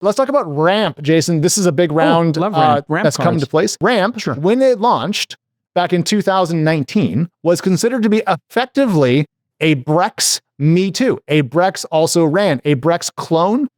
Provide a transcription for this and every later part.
let's talk about Ramp, Jason. This is a big round love Ramp. Ramp that's come into place. Ramp, Sure. when it launched back in 2019, was considered to be effectively a Brex Me Too. A Brex also ran, a Brex clone.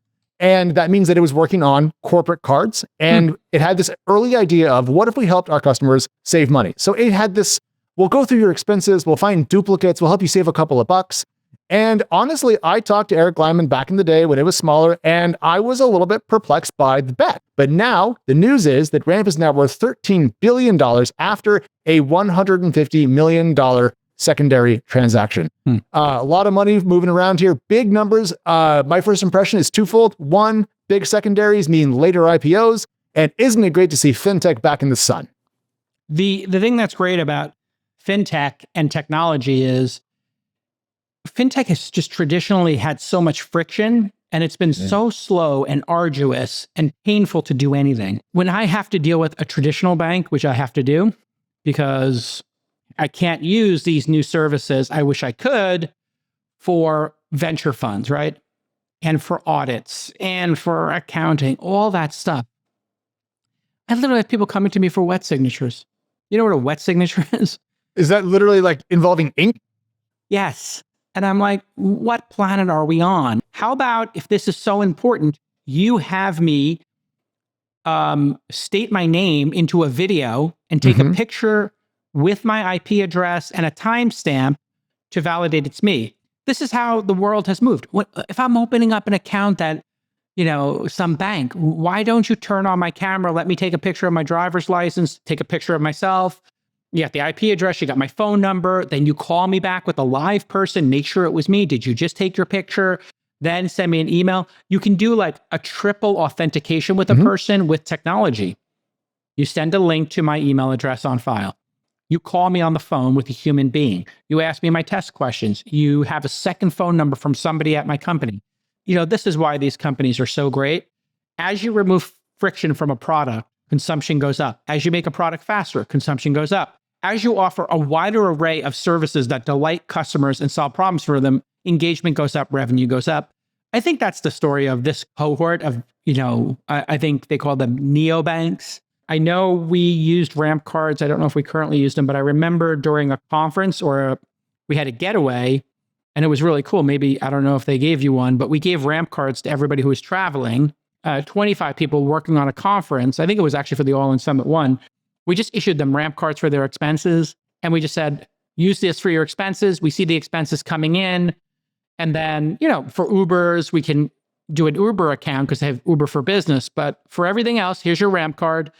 And that means that it was working on corporate cards. And it had this early idea of what if we helped our customers save money? So it had this, we'll go through your expenses, we'll find duplicates, we'll help you save a couple of bucks. And honestly, I talked to Eric Gleiman back in the day when it was smaller, and I was a little bit perplexed by the bet. But now the news is that Ramp is now worth $13 billion after a $150 million secondary transaction. A lot of money moving around here, big numbers. My first impression is twofold. One, big secondaries mean later IPOs. And isn't it great to see fintech back in the sun? The thing that's great about fintech and technology is fintech has just traditionally had so much friction, and it's been so slow and arduous and painful to do anything. When I have to deal with a traditional bank, which I have to do because I can't use these new services, I wish I could, for venture funds, right? And for audits and for accounting, all that stuff. I literally have people coming to me for wet signatures. You know what a wet signature is? Is that literally like involving ink? Yes. And I'm like, what planet are we on? How about if this is so important, you have me state my name into a video and take a picture with my IP address and a timestamp to validate it's me. This is how the world has moved. If I'm opening up an account at, some bank, why don't you turn on my camera, let me take a picture of my driver's license, take a picture of myself, you got the IP address, you got my phone number, then you call me back with a live person, make sure it was me. Did you just take your picture? Then send me an email. You can do like a triple authentication with a person with technology. You send a link to my email address on file. You call me on the phone with a human being. You ask me my test questions. You have a second phone number from somebody at my company. This is why these companies are so great. As you remove friction from a product, consumption goes up. As you make a product faster, consumption goes up. As you offer a wider array of services that delight customers and solve problems for them, engagement goes up, revenue goes up. I think that's the story of this cohort of, I think they call them neobanks. I know we used Ramp cards. I don't know if we currently use them, but I remember during a conference we had a getaway and it was really cool. Maybe, I don't know if they gave you one, but we gave Ramp cards to everybody who was traveling, 25 people working on a conference. I think it was actually for the All In Summit 1. We just issued them Ramp cards for their expenses. And we just said, use this for your expenses. We see the expenses coming in. And then, for Ubers, we can do an Uber account because they have Uber for Business. But for everything else, here's your Ramp card.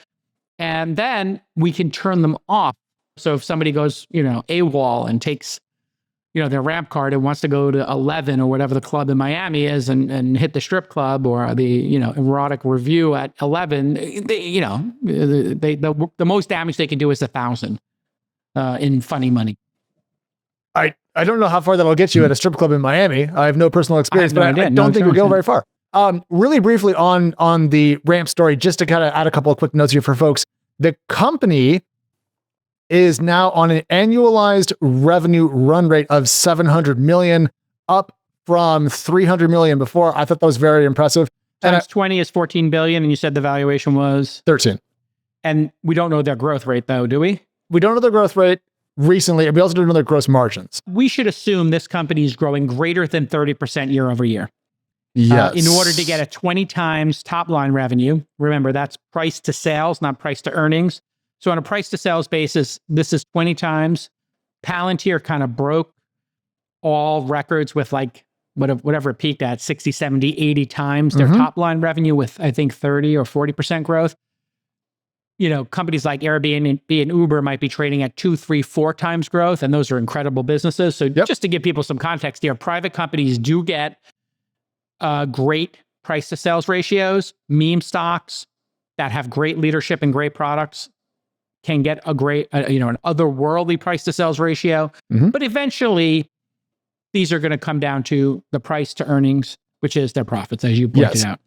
And then we can turn them off. So if somebody goes, AWOL and takes, their Ramp card and wants to go to 11 or whatever the club in Miami is and hit the strip club or the, erotic review at 11, the most damage they can do is 1,000 in funny money. I don't know how far that'll get you at a strip club in Miami. I have no personal experience, but I don't think you'll go very far. Really briefly on the Ramp story, just to kind of add a couple of quick notes here for folks. The company is now on an annualized revenue run rate of 700 million, up from 300 million before. I thought that was very impressive. Times 20 is 14 billion, and you said the valuation was 13. And we don't know their growth rate, though, do we? We don't know their growth rate recently. We also don't know their gross margins. We should assume this company is growing greater than 30% year over year. Yes. In order to get a 20 times top line revenue. Remember, that's price to sales, not price to earnings. So on a price to sales basis, this is 20 times. Palantir kind of broke all records with like whatever it peaked at, 60, 70, 80 times their top line revenue with, I think, 30 or 40% growth. Companies like Airbnb and Uber might be trading at 2, 3, 4 times growth, and those are incredible businesses. So just to give people some context here, private companies do get great price to sales ratios. Meme stocks that have great leadership and great products can get a great, an otherworldly price to sales ratio. But eventually, these are going to come down to the price to earnings, which is their profits, as you pointed out.